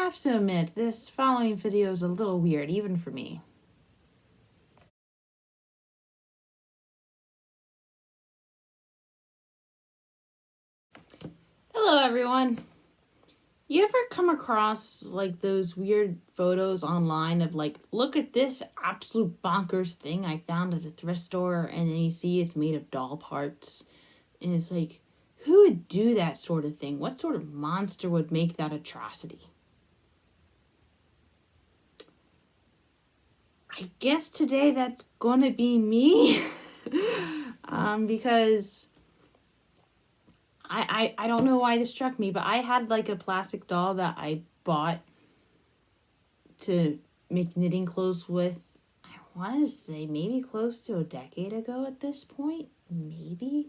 have to admit, this following video is a little weird, even for me. Hello, everyone. You ever come across, like, those weird photos online of, like, look at this absolute bonkers thing I found at a thrift store, and then you see it's made of doll parts, and it's like, who would do that sort of thing? What sort of monster would make that atrocity? I guess today that's gonna be me. Because I don't know why this struck me, but I had like a plastic doll that I bought to make knitting clothes with. I want to say maybe close to a decade ago at this point. Maybe.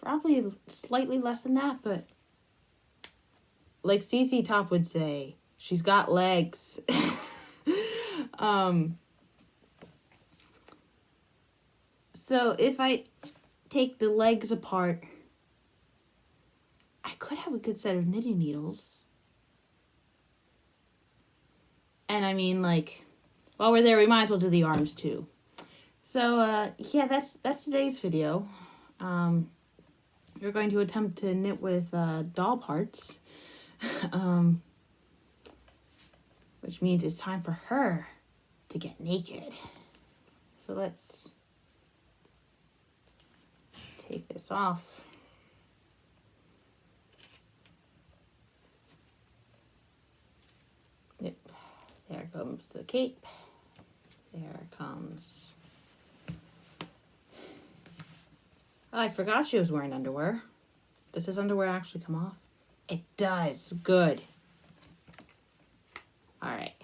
Probably slightly less than that, but like CC Top would say, she's got legs. So if I take the legs apart, I could have a good set of knitting needles. And I mean, like, while we're there, we might as well do the arms too. So, yeah, that's today's video. We're going to attempt to knit with doll parts. Which means it's time for her to get naked. So let's take this off. Yep. There comes the cape. There comes... Oh, I forgot she was wearing underwear. Does this underwear actually come off? It does. Good. Alright.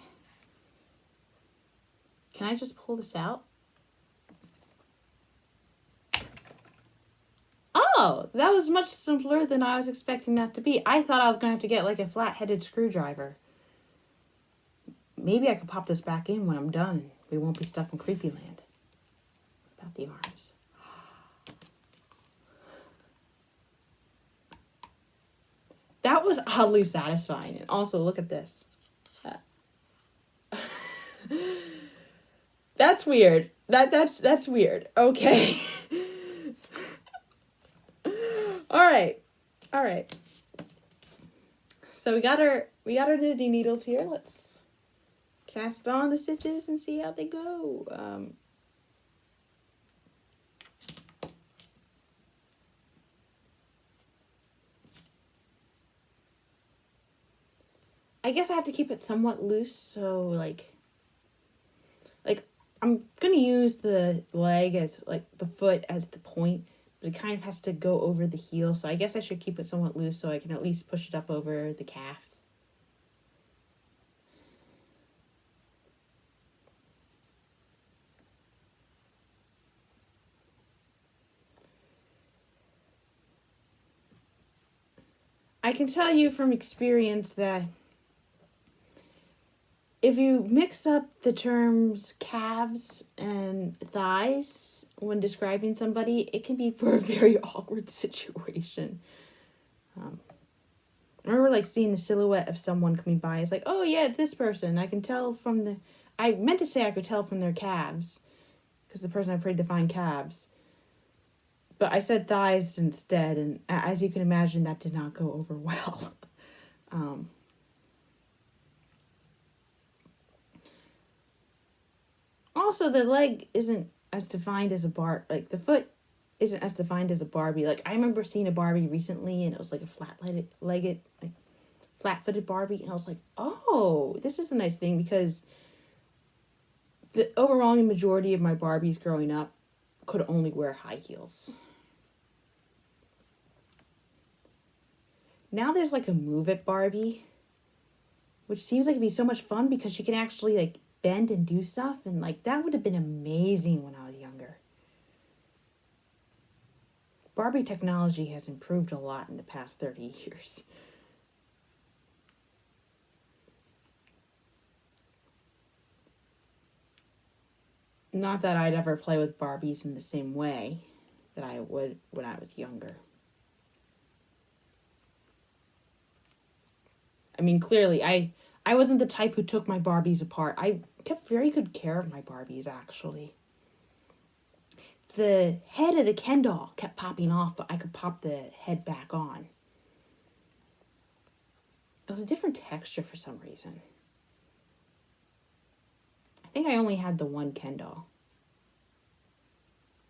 Can I just pull this out? Oh, that was much simpler than I was expecting that to be. I thought I was going to have to get like a flat-headed screwdriver. Maybe I could pop this back in when I'm done. We won't be stuck in Creepy Land. What about the arms? That was oddly satisfying. And also, look at this. That's weird. That's weird. Okay. All right. So we got our knitting needles here. Let's cast on the stitches and see how they go. I guess I have to keep it somewhat loose, so like I'm gonna use the leg as like the foot as the point, but it kind of has to go over the heel, so I guess I should keep it somewhat loose so I can at least push it up over the calf. I can tell you from experience that if you mix up the terms calves and thighs when describing somebody, it can be for a very awkward situation. I remember like seeing the silhouette of someone coming by. It's like, oh yeah, it's this person. I can tell from the... I meant to say I could tell from their calves, because the person I prayed to find calves. But I said thighs instead, and as you can imagine, that did not go over well. Also, the leg isn't as defined as a like the foot isn't as defined as a Barbie. Like I remember seeing a Barbie recently, and it was like a flat-footed Barbie, and I was like, oh, this is a nice thing, because the overwhelming majority of my Barbies growing up could only wear high heels. Now there's like a Move It Barbie, which seems like it'd be so much fun because she can actually like bend and do stuff, and like that would have been amazing when I was younger. Barbie technology has improved a lot in the past 30 years. Not that I'd ever play with Barbies in the same way that I would when I was younger. I mean, clearly, I I wasn't the type who took my Barbies apart. I kept very good care of my Barbies, actually. The head of the Ken doll kept popping off, but I could pop the head back on. It was a different texture for some reason. I think I only had the one Ken doll.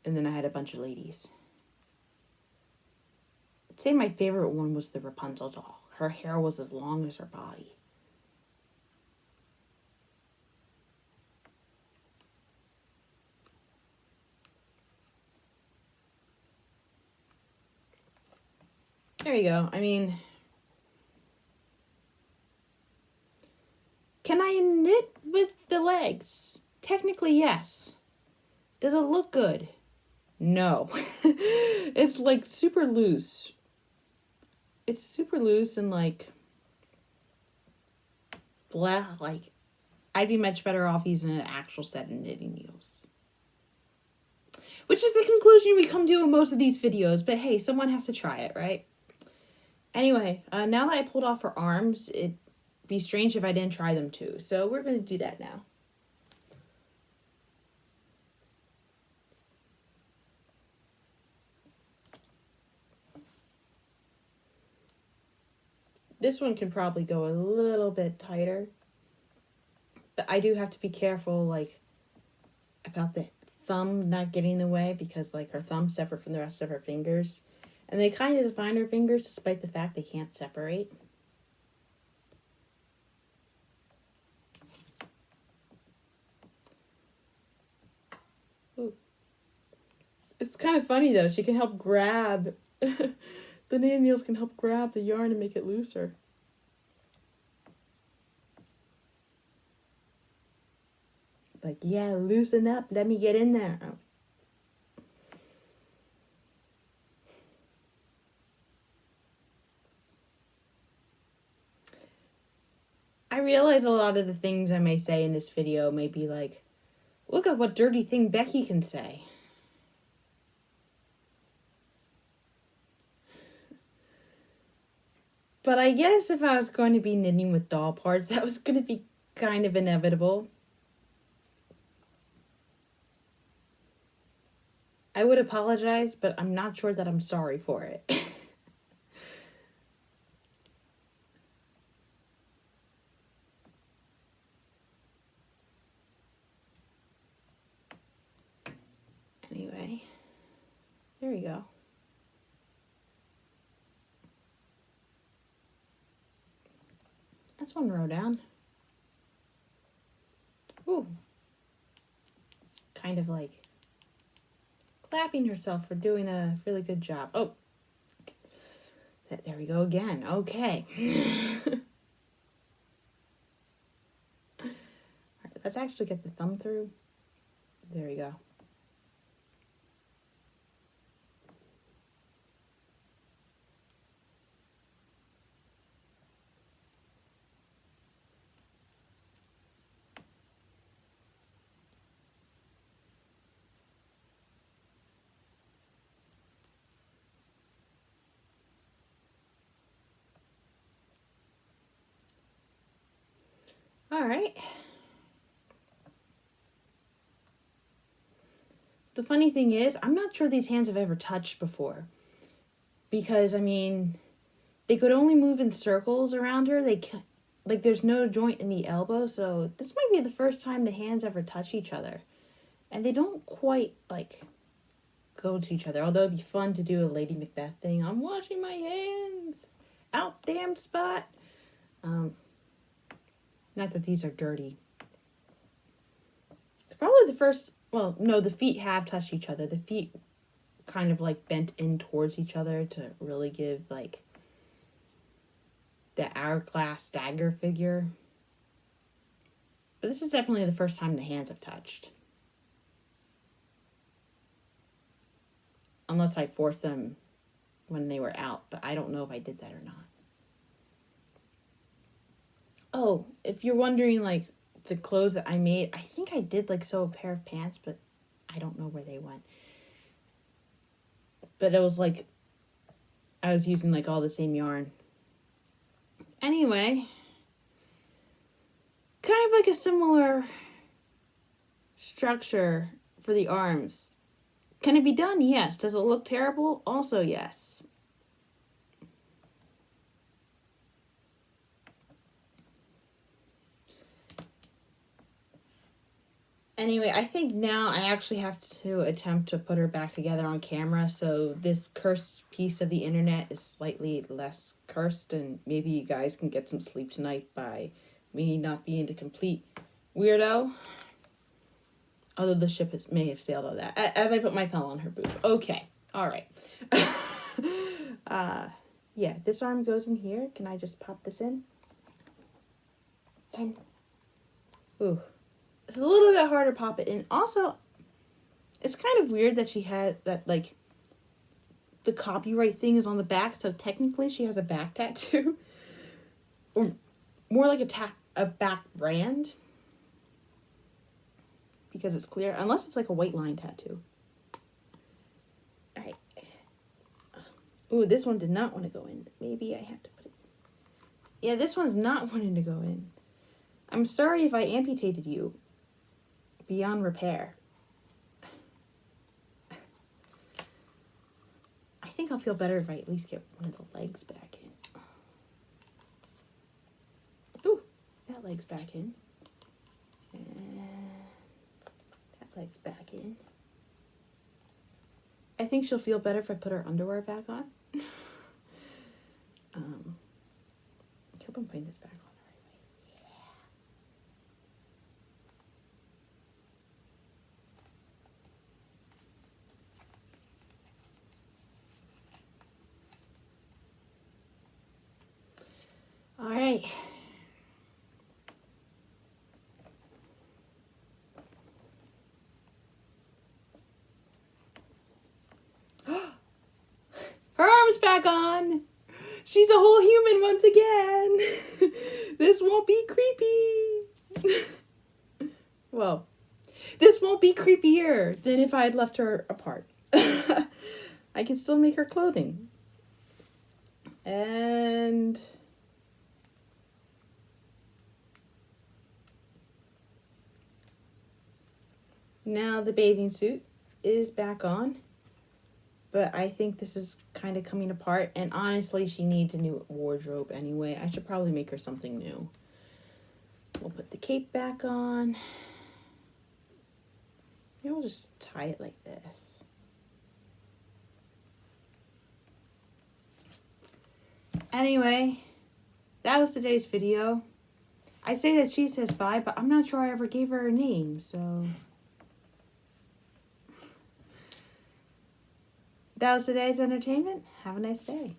And then I had a bunch of ladies. I'd say my favorite one was the Rapunzel doll. Her hair was as long as her body. There you go. I mean, can I knit with the legs? Technically, yes. Does it look good? No. It's like super loose. It's super loose and like, blah, like, I'd be much better off using an actual set of knitting needles. Which is the conclusion we come to in most of these videos, but hey, someone has to try it, right? Anyway, now that I pulled off her arms, it'd be strange if I didn't try them too. So we're going to do that now. This one can probably go a little bit tighter. But I do have to be careful, like, about the thumb not getting in the way because, like, her thumb's separate from the rest of her fingers. And they kind of define her fingers despite the fact they can't separate. Ooh. It's kind of funny, though. She can help grab... the knitting needles can help grab the yarn and make it looser. Like, yeah, loosen up. Let me get in there. Oh. I realize a lot of the things I may say in this video may be like, look at what dirty thing Becky can say. But I guess if I was going to be knitting with doll parts, that was going to be kind of inevitable. I would apologize, but I'm not sure that I'm sorry for it. Anyway, there you go. That's one row down. Ooh. It's kind of like clapping herself for doing a really good job. Oh. There we go again. Okay. Alright, let's actually get the thumb through. There we go. All right. The funny thing is, I'm not sure these hands have ever touched before. Because, I mean, they could only move in circles around her. Like, there's no joint in the elbow, so this might be the first time the hands ever touch each other. And they don't quite, like, go to each other. Although it'd be fun to do a Lady Macbeth thing. I'm washing my hands. Out damn spot. Not that these are dirty. It's probably the first... Well, no, the feet have touched each other. The feet kind of, like, bent in towards each other to really give, like, the hourglass dagger figure. But this is definitely the first time the hands have touched. Unless I forced them when they were out, but I don't know if I did that or not. Oh, if you're wondering, like, the clothes that I made, I think I did, like, sew a pair of pants, but I don't know where they went. But it was, like, I was using, like, all the same yarn. Anyway, kind of like a similar structure for the arms. Can it be done? Yes. Does it look terrible? Also, yes. Anyway, I think now I actually have to attempt to put her back together on camera, so this cursed piece of the internet is slightly less cursed, and maybe you guys can get some sleep tonight by me not being the complete weirdo. Although the ship may have sailed on that. As I put my thumb on her boob. Okay. All right. Yeah, this arm goes in here. Can I just pop this in? And, ooh. It's a little bit harder to pop it in. Also, it's kind of weird that she had that, like, the copyright thing is on the back, so technically she has a back tattoo. Or more like a back brand. Because it's clear. Unless it's like a white line tattoo. Alright. Ooh, this one did not want to go in. Maybe I have to put it in. Yeah, this one's not wanting to go in. I'm sorry if I amputated you. Beyond repair. I think I'll feel better if I at least get one of the legs back in. Ooh, that leg's back in. And that leg's back in. I think she'll feel better if I put her underwear back on. I hope I'm putting this back on the right way. Yeah. All right. Her arm's back on. She's a whole human once again. This won't be creepy. Well, this won't be creepier than if I had left her apart. I can still make her clothing. And now the bathing suit is back on. But I think this is kind of coming apart. And honestly, she needs a new wardrobe anyway. I should probably make her something new. We'll put the cape back on. Maybe we'll just tie it like this. Anyway, that was today's video. I say that she says bye, but I'm not sure I ever gave her a name, so... That was today's entertainment. Have a nice day.